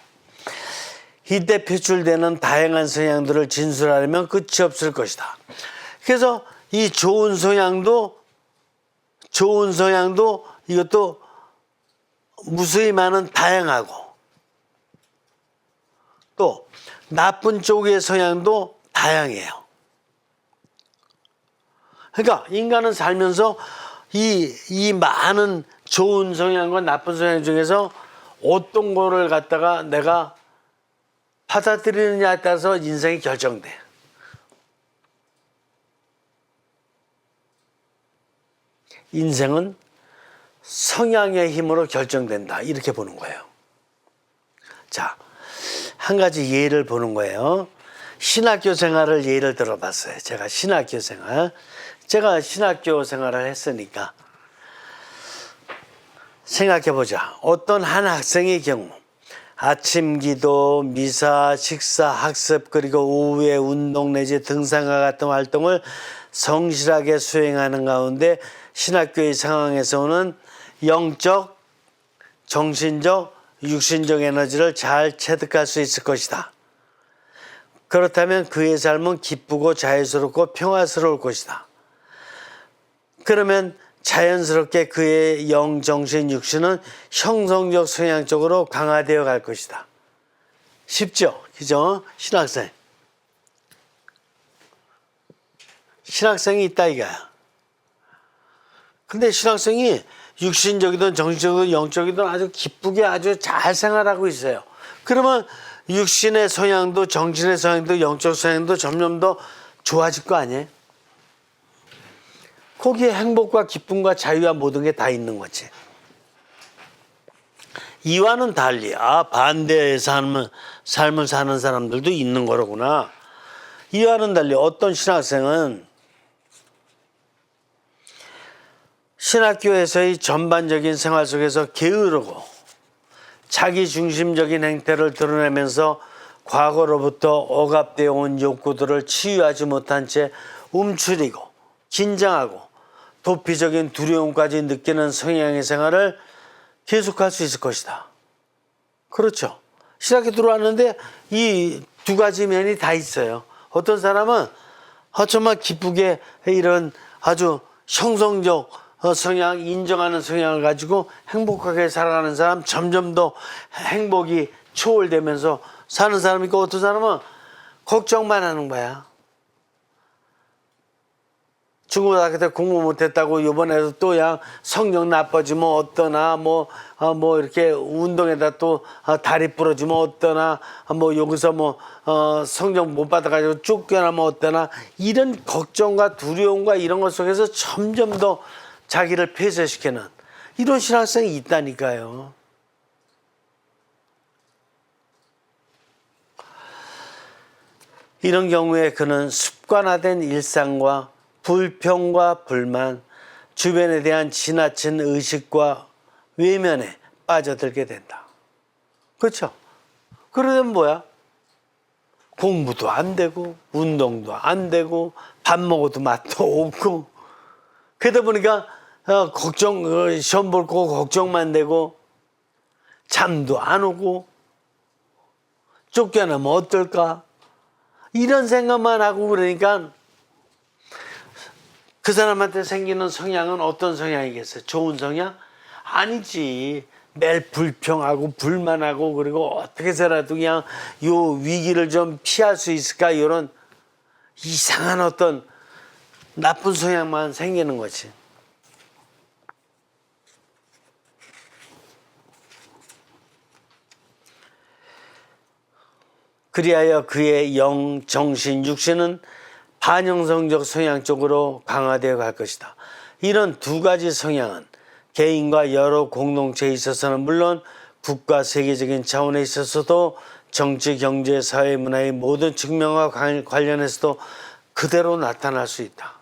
Speaker 1: 이때 표출되는 다양한 성향들을 진술하려면 끝이 없을 것이다. 그래서 이 좋은 성향도 이것도 무수히 많은 다양하고, 또 나쁜 쪽의 성향도 다양해요. 그러니까 인간은 살면서 이 많은 좋은 성향과 나쁜 성향 중에서 어떤 거를 갖다가 내가 받아들이느냐에 따라서 인생이 결정돼. 인생은 성향의 힘으로 결정된다. 이렇게 보는 거예요. 자, 한 가지 예를 보는 거예요. 신학교 생활을 예를 들어봤어요. 제가 신학교 생활을 했으니까 생각해보자. 어떤 한 학생의 경우 아침 기도, 미사, 식사, 학습, 그리고 오후에 운동 내지 등산과 같은 활동을 성실하게 수행하는 가운데 신학교의 상황에서 오는 영적, 정신적, 육신적 에너지를 잘 체득할 수 있을 것이다. 그렇다면 그의 삶은 기쁘고 자유스럽고 평화스러울 것이다. 그러면 자연스럽게 그의 영, 정신, 육신은 형성적 성향 쪽으로 강화되어 갈 것이다. 쉽죠? 그죠? 신학생이 있다 이거야. 근데 신학생이 육신적이든 정신적이든 영적이든 아주 기쁘게 아주 잘 생활하고 있어요. 그러면 육신의 성향도 정신의 성향도 영적 성향도 점점 더 좋아질 거 아니에요? 거기에 행복과 기쁨과 자유와 모든 게 다 있는 거지. 이와는 달리 반대의 삶을 사는 사람들도 있는 거로구나. 이와는 달리 어떤 신학생은 신학교에서의 전반적인 생활 속에서 게으르고 자기중심적인 행태를 드러내면서 과거로부터 억압되어 온 욕구들을 치유하지 못한 채 움츠리고 긴장하고 도피적인 두려움까지 느끼는 성향의 생활을 계속할 수 있을 것이다. 그렇죠. 신학교 들어왔는데 이 두 가지 면이 다 있어요. 어떤 사람은 정말 기쁘게 이런 아주 형성적 성향, 인정하는 성향을 가지고 행복하게 살아가는 사람, 점점 더 행복이 초월되면서 사는 사람이 있고, 어떤 사람은 걱정만 하는 거야. 중고등학교 때 공부 못했다고 이번에도 또 그냥 성적 나빠지면 어떠나, 이렇게 운동에다 또 다리 부러지면 어떠나, 여기서 성적 못 받아가지고 쫓겨나면 어떠나, 이런 걱정과 두려움과 이런 것 속에서 점점 더 자기를 폐쇄시키는 이런 신학생이 있다니까요. 이런 경우에 그는 습관화된 일상과 불평과 불만, 주변에 대한 지나친 의식과 외면에 빠져들게 된다. 그렇죠? 그러면 뭐야? 공부도 안 되고 운동도 안 되고 밥 먹어도 맛도 없고, 그러다 보니까 시험 볼 거 걱정만 되고 잠도 안 오고 쫓겨나면 어떨까 이런 생각만 하고, 그러니까 그 사람한테 생기는 성향은 어떤 성향이겠어요? 좋은 성향? 아니지. 매일 불평하고 불만하고, 그리고 어떻게 해서라도 그냥 요 위기를 좀 피할 수 있을까, 이런 이상한 어떤 나쁜 성향만 생기는 거지. 그리하여 그의 영, 정신, 육신은 반영성적 성향 쪽으로 강화되어 갈 것이다. 이런 두 가지 성향은 개인과 여러 공동체에 있어서는 물론 국가 세계적인 차원에 있어서도 정치, 경제, 사회, 문화의 모든 측면과 관련해서도 그대로 나타날 수 있다.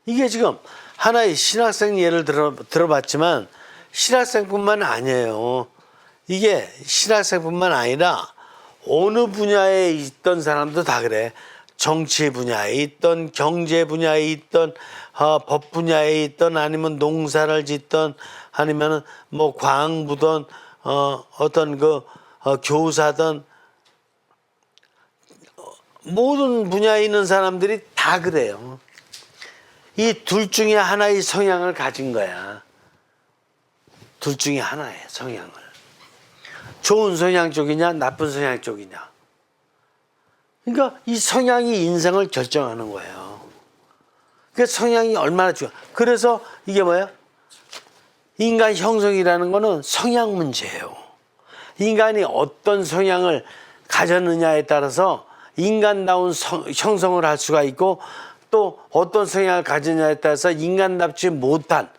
Speaker 1: 이게 지금 하나의 신학생 예를 들어봤지만 신학생뿐만 아니에요. 이게 신학생뿐만 아니라 어느 분야에 있던 사람도 다 그래. 정치 분야에 있던, 경제 분야에 있던, 법 분야에 있던, 아니면 농사를 짓던, 아니면 뭐 광부든, 어떤 교사든, 모든 분야에 있는 사람들이 다 그래요. 이 둘 중에 하나의 성향을 가진 거야. 둘 중에 하나의 성향을. 좋은 성향 쪽이냐, 나쁜 성향 쪽이냐. 그러니까 이 성향이 인생을 결정하는 거예요. 그 성향이 얼마나 중요해. 그래서 이게 뭐야? 인간 형성이라는 거는 성향 문제예요. 인간이 어떤 성향을 가졌느냐에 따라서 인간다운 형성을 할 수가 있고, 또 어떤 성향을 가졌냐에 따라서 인간답지 못한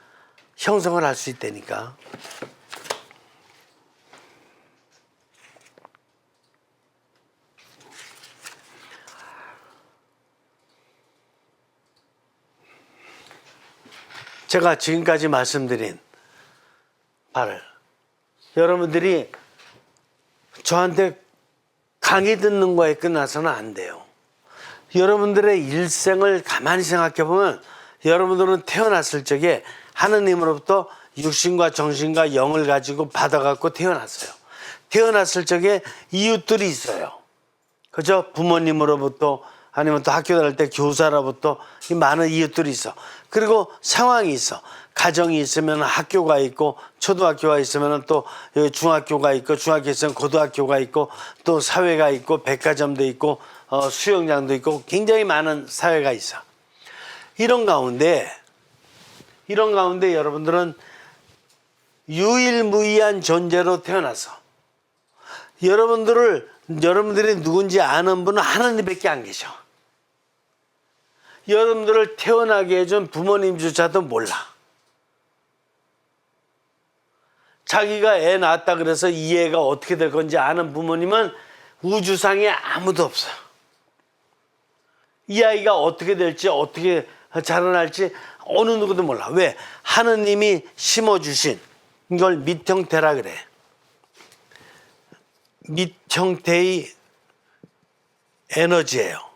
Speaker 1: 형성을 할 수 있다니까. 제가 지금까지 말씀드린 바를 여러분들이 저한테 강의 듣는 거에 끝나서는 안 돼요. 여러분들의 일생을 가만히 생각해 보면 여러분들은 태어났을 적에 하느님으로부터 육신과 정신과 영을 가지고 받아갖고 태어났어요. 태어났을 적에 이웃들이 있어요. 그죠? 부모님으로부터, 아니면 또 학교 다닐 때 교사로부터 많은 이웃들이 있어. 그리고 상황이 있어. 가정이 있으면 학교가 있고, 초등학교가 있으면 또 중학교가 있고, 중학교 있으면 고등학교가 있고, 또 사회가 있고, 백화점도 있고, 수영장도 있고, 굉장히 많은 사회가 있어. 이런 가운데 여러분들은 유일무이한 존재로 태어나서 여러분들이 누군지 아는 분은 하나님밖에 안 계셔. 여러분들을 태어나게 해준 부모님조차도 몰라. 자기가 애 낳았다 그래서 이 애가 어떻게 될 건지 아는 부모님은 우주상에 아무도 없어요. 이 아이가 어떻게 될지, 어떻게 자라날지 어느 누구도 몰라. 왜? 하느님이 심어주신 이걸 밑형태라 그래. 밑형태의 에너지예요.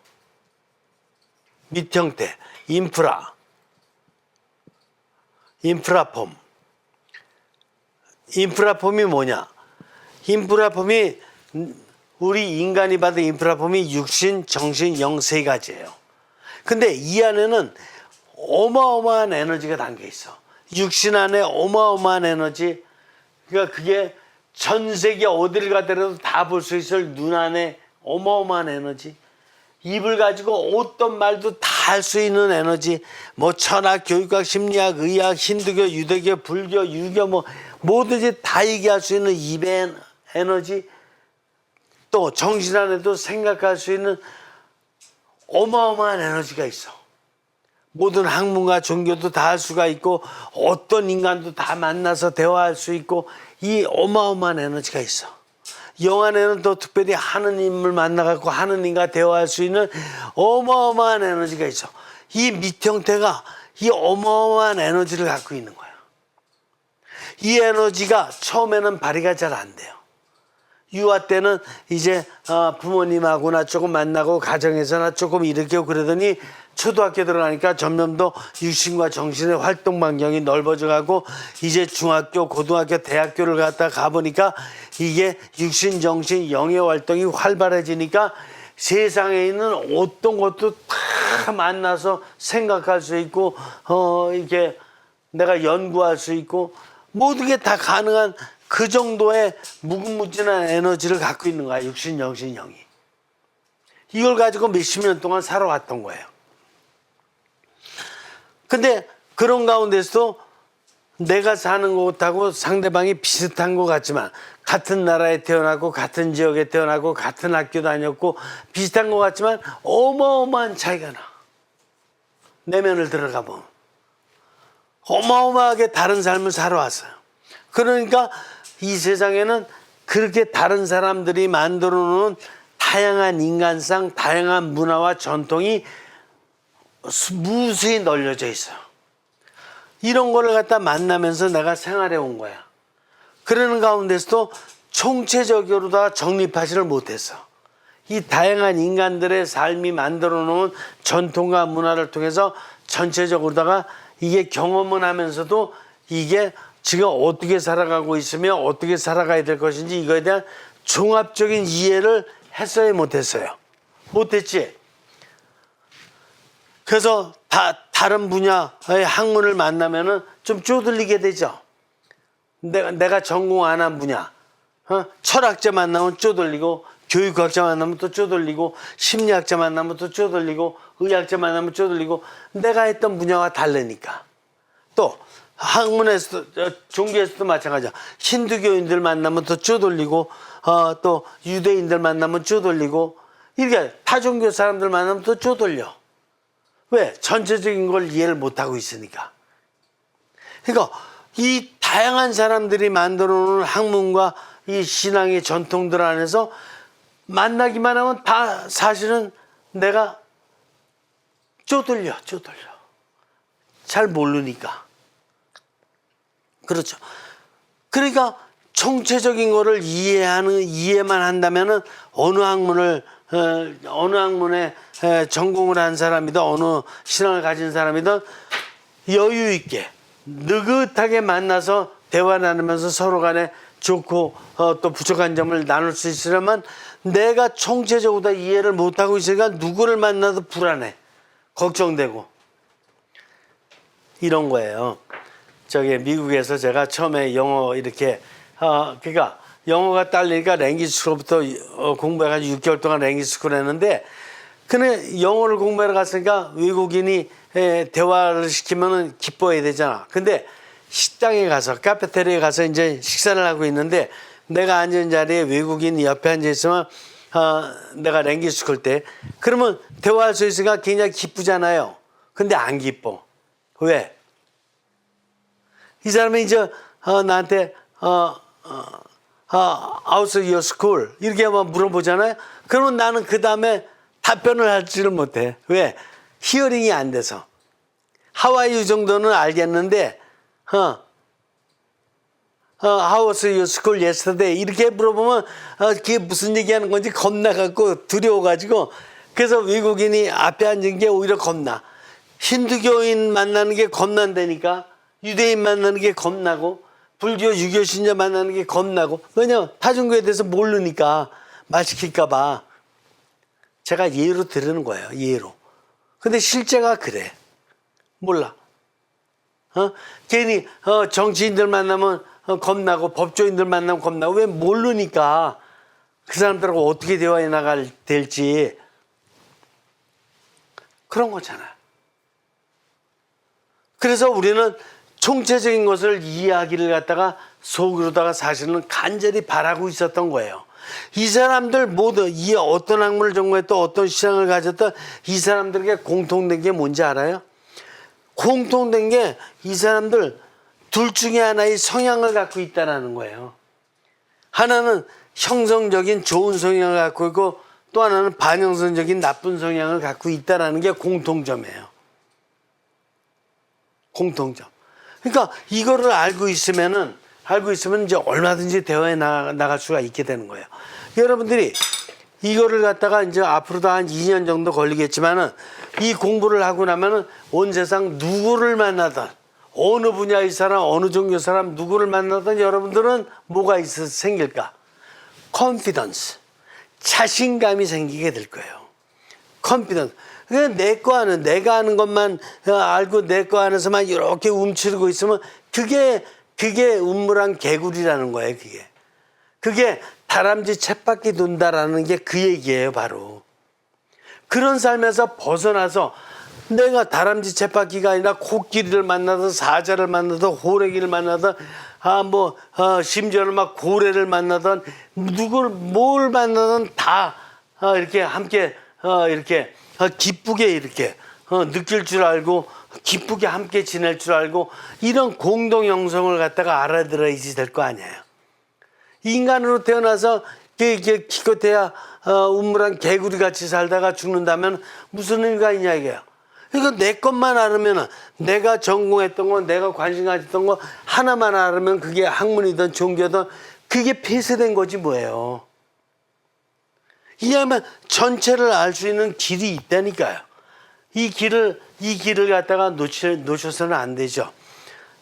Speaker 1: 밑형태, 인프라폼. 인프라폼이 뭐냐? 인프라폼이, 우리 인간이 받은 인프라폼이 육신, 정신, 영 세 가지예요. 근데 이 안에는 어마어마한 에너지가 담겨 있어. 육신 안에 어마어마한 에너지. 그러니까 그게 전 세계 어디를 가더라도 다 볼 수 있을 눈 안에 어마어마한 에너지. 입을 가지고 어떤 말도 다 할 수 있는 에너지. 뭐 철학, 교육학, 심리학, 의학, 힌두교, 유대교, 불교, 유교, 뭐 뭐든지 다 얘기할 수 있는 입의 에너지. 또 정신 안에도 생각할 수 있는 어마어마한 에너지가 있어. 모든 학문과 종교도 다 할 수가 있고, 어떤 인간도 다 만나서 대화할 수 있고, 이 어마어마한 에너지가 있어. 영 안에는 또 특별히 하느님을 만나갖고 하느님과 대화할 수 있는 어마어마한 에너지가 있어. 이 밑형태가 이 어마어마한 에너지를 갖고 있는 거야. 이 에너지가 처음에는 발휘가 잘 안 돼요. 유아 때는 이제 부모님하고나 조금 만나고 가정에서나 조금 일으키고 그러더니 초등학교 들어가니까 점점 더 육신과 정신의 활동 반경이 넓어져 가고, 이제 중학교, 고등학교, 대학교를 갔다 가보니까 이게 육신, 정신, 영의 활동이 활발해지니까 세상에 있는 어떤 것도 다 만나서 생각할 수 있고, 이렇게 내가 연구할 수 있고, 모든 게 다 가능한 그 정도의 무궁무진한 에너지를 갖고 있는 거야. 육신, 정신, 영이. 이걸 가지고 몇십 년 동안 살아왔던 거예요. 근데 그런 가운데서도 내가 사는 곳하고 상대방이 비슷한 것 같지만, 같은 나라에 태어나고 같은 지역에 태어나고 같은 학교 다녔고 비슷한 것 같지만 어마어마한 차이가 나. 내면을 들어가 보면 어마어마하게 다른 삶을 살아왔어요. 그러니까 이 세상에는 그렇게 다른 사람들이 만들어 놓은 다양한 인간상, 다양한 문화와 전통이 무수히 널려져 있어요. 이런 거를 갖다 만나면서 내가 생활해 온 거야. 그러는 가운데서도 총체적으로 다 정립하지를 못했어. 이 다양한 인간들의 삶이 만들어 놓은 전통과 문화를 통해서 전체적으로다가 이게 경험을 하면서도 이게 지금 어떻게 살아가고 있으며 어떻게 살아가야 될 것인지 이거에 대한 종합적인 이해를 했어야 못했어요. 못했지. 그래서 다른 분야의 학문을 만나면은 좀 쪼들리게 되죠. 내가 전공 안 한 분야, 철학자 만나면 쪼들리고, 교육학자 만나면 또 쪼들리고, 심리학자 만나면 또 쪼들리고, 의학자 만나면 쪼들리고, 내가 했던 분야와 다르니까. 또 학문에서도, 종교에서도 마찬가지야. 힌두교인들 만나면 또 쪼들리고, 또 유대인들 만나면 쪼들리고, 이렇게 타종교 사람들 만나면 또 쪼들려. 왜? 전체적인 걸 이해를 못하고 있으니까. 그러니까 이 다양한 사람들이 만들어 놓은 학문과 이 신앙의 전통들 안에서 만나기만 하면 다 사실은 내가 쪼들려. 잘 모르니까. 그렇죠. 그러니까 총체적인 거를 이해만 한다면은 어느 학문에 전공을 한 사람이든 어느 신앙을 가진 사람이든 여유 있게 느긋하게 만나서 대화 나누면서 서로 간에 좋고 또 부족한 점을 나눌 수 있으려면 내가 총체적으로 다 이해를 못하고 있으니까 누구를 만나도 불안해. 걱정되고. 이런 거예요. 저기 미국에서 제가 처음에 영어 이렇게 그러니까 영어가 딸리니까 랭귀지 스쿨부터 공부해가지고 6개월 동안 랭귀지 스쿨 했는데 근데 영어를 공부하러 갔으니까 외국인이 대화를 시키면은 기뻐해야 되잖아. 근데 식당에 가서 카페테리아에 가서 이제 식사를 하고 있는데 내가 앉은 자리에 외국인이 옆에 앉아 있으면 내가 랭귀지 스쿨 때 그러면 대화할 수 있으니까 굉장히 기쁘잖아요. 근데 안 기뻐. 왜? 이 사람이 이제 나한테 How's your school? 이렇게 한번 물어보잖아요. 그러면 나는 그 다음에 답변을 하지를 못해. 왜? 히어링이 안 돼서. How are you 정도는 알겠는데 How was your school yesterday? 이렇게 물어보면 그게 무슨 얘기하는 건지 겁나갖고 두려워가지고 그래서 외국인이 앞에 앉은 게 오히려 겁나. 힌두교인 만나는 게 겁난다니까. 유대인 만나는 게 겁나고 불교 유교 신자 만나는 게 겁나고. 왜냐면 타종교에 대해서 모르니까 말 시킬까 봐. 제가 예로 들으는 거예요. 예로. 근데 실제가 그래. 몰라. 괜히 정치인들 만나면 겁나고 법조인들 만나면 겁나고. 왜? 모르니까 그 사람들하고 어떻게 대화해 나갈 될지 그런 거잖아요. 그래서 우리는 총체적인 것을 이해하기를 갖다가 속으로다가 사실은 간절히 바라고 있었던 거예요. 이 사람들 모두 이 어떤 학문을 전공했던 어떤 신앙을 가졌던 이 사람들에게 공통된 게 뭔지 알아요? 공통된 게 이 사람들 둘 중에 하나의 성향을 갖고 있다는 거예요. 하나는 형성적인 좋은 성향을 갖고 있고 또 하나는 반형성적인 나쁜 성향을 갖고 있다는 게 공통점이에요. 공통점. 그러니까 이거를 알고 있으면 이제 얼마든지 대화에 나갈 수가 있게 되는 거예요. 여러분들이 이거를 갖다가 이제 앞으로도 한 2년 정도 걸리겠지만은 이 공부를 하고 나면은 온 세상 누구를 만나든 어느 분야의 사람, 어느 종교 사람 누구를 만나든 여러분들은 뭐가 생길까? confidence. 자신감이 생기게 될 거예요. confidence. 그냥 내가 아는 것만 알고 내 거 안에서만 이렇게 움츠리고 있으면 그게 음물한 개구리라는 거예요. 그게 다람쥐 쳇바퀴 돈다라는 게 그 얘기예요. 바로 그런 삶에서 벗어나서 내가 다람쥐 쳇바퀴가 아니라 코끼리를 만나든 사자를 만나든 호래기를 만나든 심지어는 막 고래를 만나든 뭘 만나든 다 이렇게 함께 이렇게 기쁘게 이렇게 느낄 줄 알고 기쁘게 함께 지낼 줄 알고 이런 공동 형성을 갖다가 알아들어야지 될 거 아니에요. 인간으로 태어나서 기껏해야 우물한 개구리 같이 살다가 죽는다면 무슨 의미가 있냐 이게요. 이거 내 것만 알으면, 내가 전공했던 거, 내가 관심 가졌던 거 하나만 알으면 그게 학문이든 종교든 그게 폐쇄된 거지 뭐예요. 이해하면 전체를 알 수 있는 길이 있다니까요. 이 길을 갖다가 놓쳐서는 안 되죠.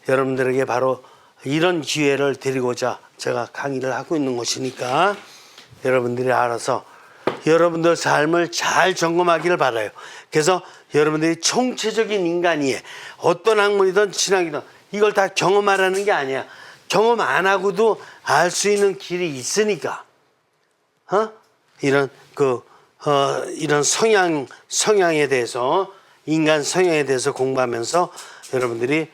Speaker 1: 여러분들에게 바로 이런 기회를 드리고자 제가 강의를 하고 있는 것이니까 여러분들이 알아서 여러분들 삶을 잘 점검하기를 바라요. 그래서 여러분들이 총체적인 인간이에 어떤 학문이든 신학이든 이걸 다 경험하라는 게 아니야. 경험 안 하고도 알 수 있는 길이 있으니까. 이런 성향에 대해서, 인간 성향에 대해서 공부하면서 여러분들이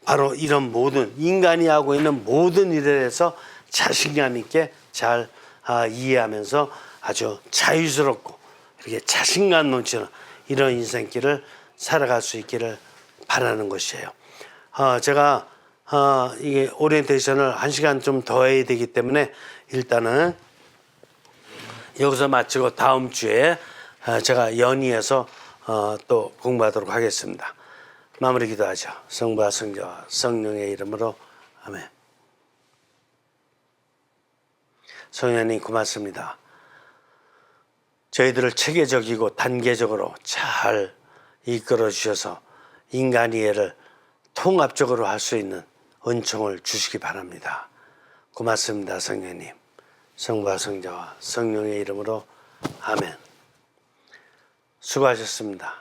Speaker 1: 바로 이런 모든 인간이 하고 있는 모든 일에 대해서 자신감 있게 잘 이해하면서 아주 자유스럽고 이렇게 자신감 넘치는 이런 인생길을 살아갈 수 있기를 바라는 것이에요. 제가 이게 오리엔테이션을 1시간 좀 더 해야 되기 때문에 일단은 여기서 마치고 다음 주에 제가 연이어서 또 공부하도록 하겠습니다. 마무리 기도하죠. 성부와 성자와 성령의 이름으로 아멘. 성령님 고맙습니다. 저희들을 체계적이고 단계적으로 잘 이끌어 주셔서 인간이해를 통합적으로 할 수 있는 은총을 주시기 바랍니다. 고맙습니다. 성령님. 성부와 성자와 성령의 이름으로 아멘. 수고하셨습니다.